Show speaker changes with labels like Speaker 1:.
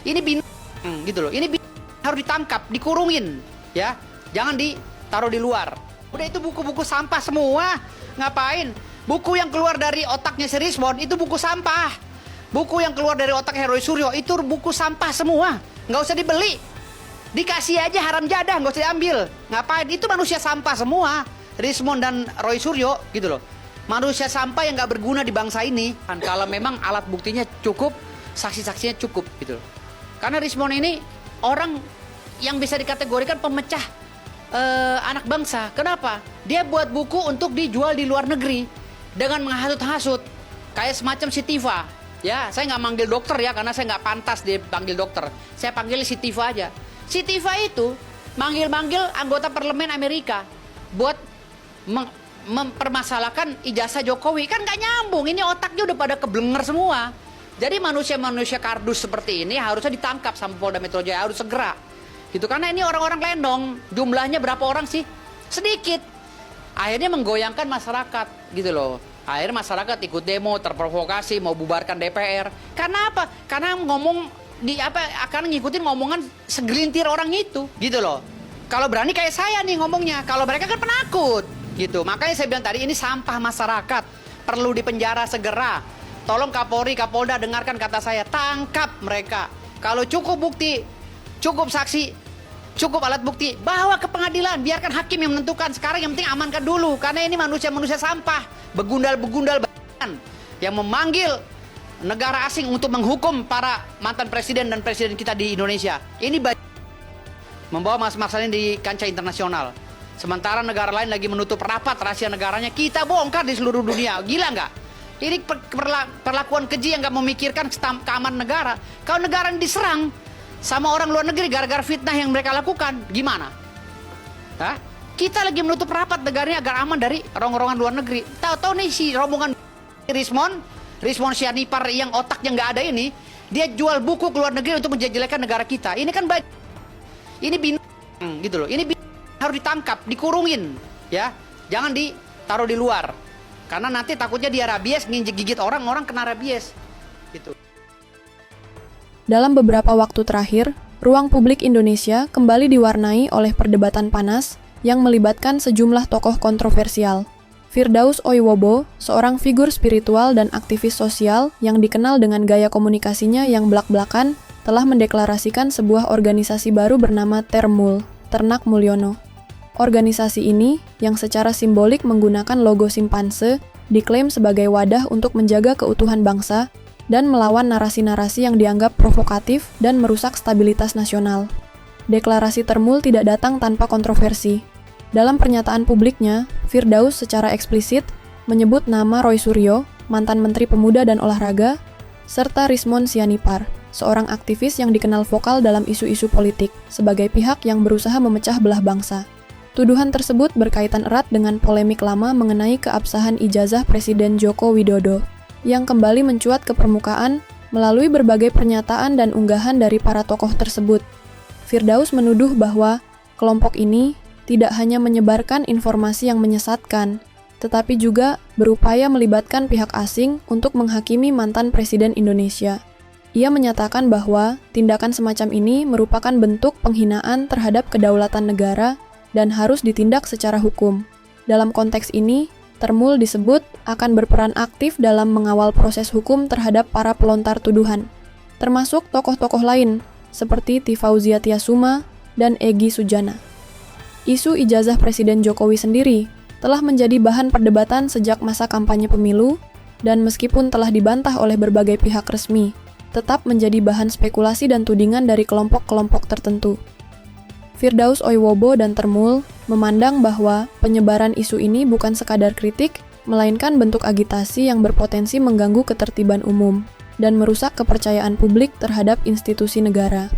Speaker 1: Ini gitu loh. Ini harus ditangkap, dikurungin, ya. Jangan ditaruh di luar. Udah itu buku-buku sampah semua. Ngapain? Buku yang keluar dari otaknya si Rismond itu buku sampah. Buku yang keluar dari otaknya Roy Suryo itu buku sampah semua. Nggak usah dibeli. Dikasih aja haram jadah, nggak usah diambil. Ngapain? Itu manusia sampah semua. Rismond dan Roy Suryo gitu loh. Manusia sampah yang nggak berguna di bangsa ini. Kalau memang alat buktinya cukup, saksi-saksinya cukup gitu loh. Karena Rismond ini orang yang bisa dikategorikan pemecah anak bangsa. Kenapa? Dia buat buku untuk dijual di luar negeri dengan menghasut-hasut kayak semacam si Tifa. Ya, saya nggak manggil dokter ya karena saya nggak pantas dipanggil dokter. Saya panggil si Tifa aja. Si Tifa itu manggil-manggil anggota parlemen Amerika buat mempermasalahkan ijazah Jokowi. Kan nggak nyambung. Ini otaknya udah pada keblenger semua. Jadi manusia-manusia kardus seperti ini harusnya ditangkap sama Polda Metro Jaya, harus segera. Gitu, karena ini orang-orang lendong. Jumlahnya berapa orang sih? Sedikit. Akhirnya menggoyangkan masyarakat gitu loh. Akhirnya masyarakat ikut demo, terprovokasi, mau bubarkan DPR. Karena apa? Karena ngomong akan ngikutin ngomongan segelintir orang itu, gitu loh. Kalau berani kayak saya nih ngomongnya, kalau mereka kan penakut, gitu. Makanya saya bilang tadi ini sampah masyarakat, perlu dipenjara segera. Tolong Kapolri, Kapolda dengarkan kata saya, tangkap mereka. Kalau cukup bukti, cukup saksi, cukup alat bukti, bawa ke pengadilan, biarkan hakim yang menentukan. Sekarang yang penting amankan dulu, karena ini manusia-manusia sampah, begundal-begundal yang memanggil negara asing untuk menghukum para mantan presiden dan presiden kita di Indonesia. Ini membawa masalah ini di kancah internasional. Sementara negara lain lagi menutup rapat rahasia negaranya, kita bongkar di seluruh dunia. Gila nggak? Ini perlakuan keji yang nggak memikirkan keamanan negara. Kalau negara ini diserang sama orang luar negeri gara-gara fitnah yang mereka lakukan, gimana? Hah? Kita lagi menutup rapat negaranya agar aman dari rong-rongan luar negeri. Tahu-tahu nih si rombongan Rismond Sianipar yang otaknya nggak ada ini, dia jual buku ke luar negeri untuk menjelek-jelekan negara kita. Ini kan ini gitu loh. Ini harus ditangkap, dikurungin, ya. Jangan ditaruh di luar. Karena nanti takutnya dia rabies, nginjek-gigit orang kena rabies. Gitu.
Speaker 2: Dalam beberapa waktu terakhir, ruang publik Indonesia kembali diwarnai oleh perdebatan panas yang melibatkan sejumlah tokoh kontroversial. Firdaus Oiwobo, seorang figur spiritual dan aktivis sosial yang dikenal dengan gaya komunikasinya yang blak-blakan, telah mendeklarasikan sebuah organisasi baru bernama Termul, Ternak Mulyono. Organisasi ini, yang secara simbolik menggunakan logo simpanse, diklaim sebagai wadah untuk menjaga keutuhan bangsa dan melawan narasi-narasi yang dianggap provokatif dan merusak stabilitas nasional. Deklarasi Termul tidak datang tanpa kontroversi. Dalam pernyataan publiknya, Firdaus secara eksplisit menyebut nama Roy Suryo, mantan Menteri Pemuda dan Olahraga, serta Rismond Sianipar, seorang aktivis yang dikenal vokal dalam isu-isu politik, sebagai pihak yang berusaha memecah belah bangsa. Tuduhan tersebut berkaitan erat dengan polemik lama mengenai keabsahan ijazah Presiden Joko Widodo, yang kembali mencuat ke permukaan melalui berbagai pernyataan dan unggahan dari para tokoh tersebut. Firdaus menuduh bahwa kelompok ini tidak hanya menyebarkan informasi yang menyesatkan, tetapi juga berupaya melibatkan pihak asing untuk menghakimi mantan Presiden Indonesia. Ia menyatakan bahwa tindakan semacam ini merupakan bentuk penghinaan terhadap kedaulatan negara dan harus ditindak secara hukum. Dalam konteks ini, Termul disebut akan berperan aktif dalam mengawal proses hukum terhadap para pelontar tuduhan, termasuk tokoh-tokoh lain seperti Tifauzia Tiasuma dan Egy Sujana. Isu ijazah Presiden Jokowi sendiri telah menjadi bahan perdebatan sejak masa kampanye pemilu dan meskipun telah dibantah oleh berbagai pihak resmi, tetap menjadi bahan spekulasi dan tudingan dari kelompok-kelompok tertentu. Firdaus Oiwobo dan Termul memandang bahwa penyebaran isu ini bukan sekadar kritik, melainkan bentuk agitasi yang berpotensi mengganggu ketertiban umum dan merusak kepercayaan publik terhadap institusi negara.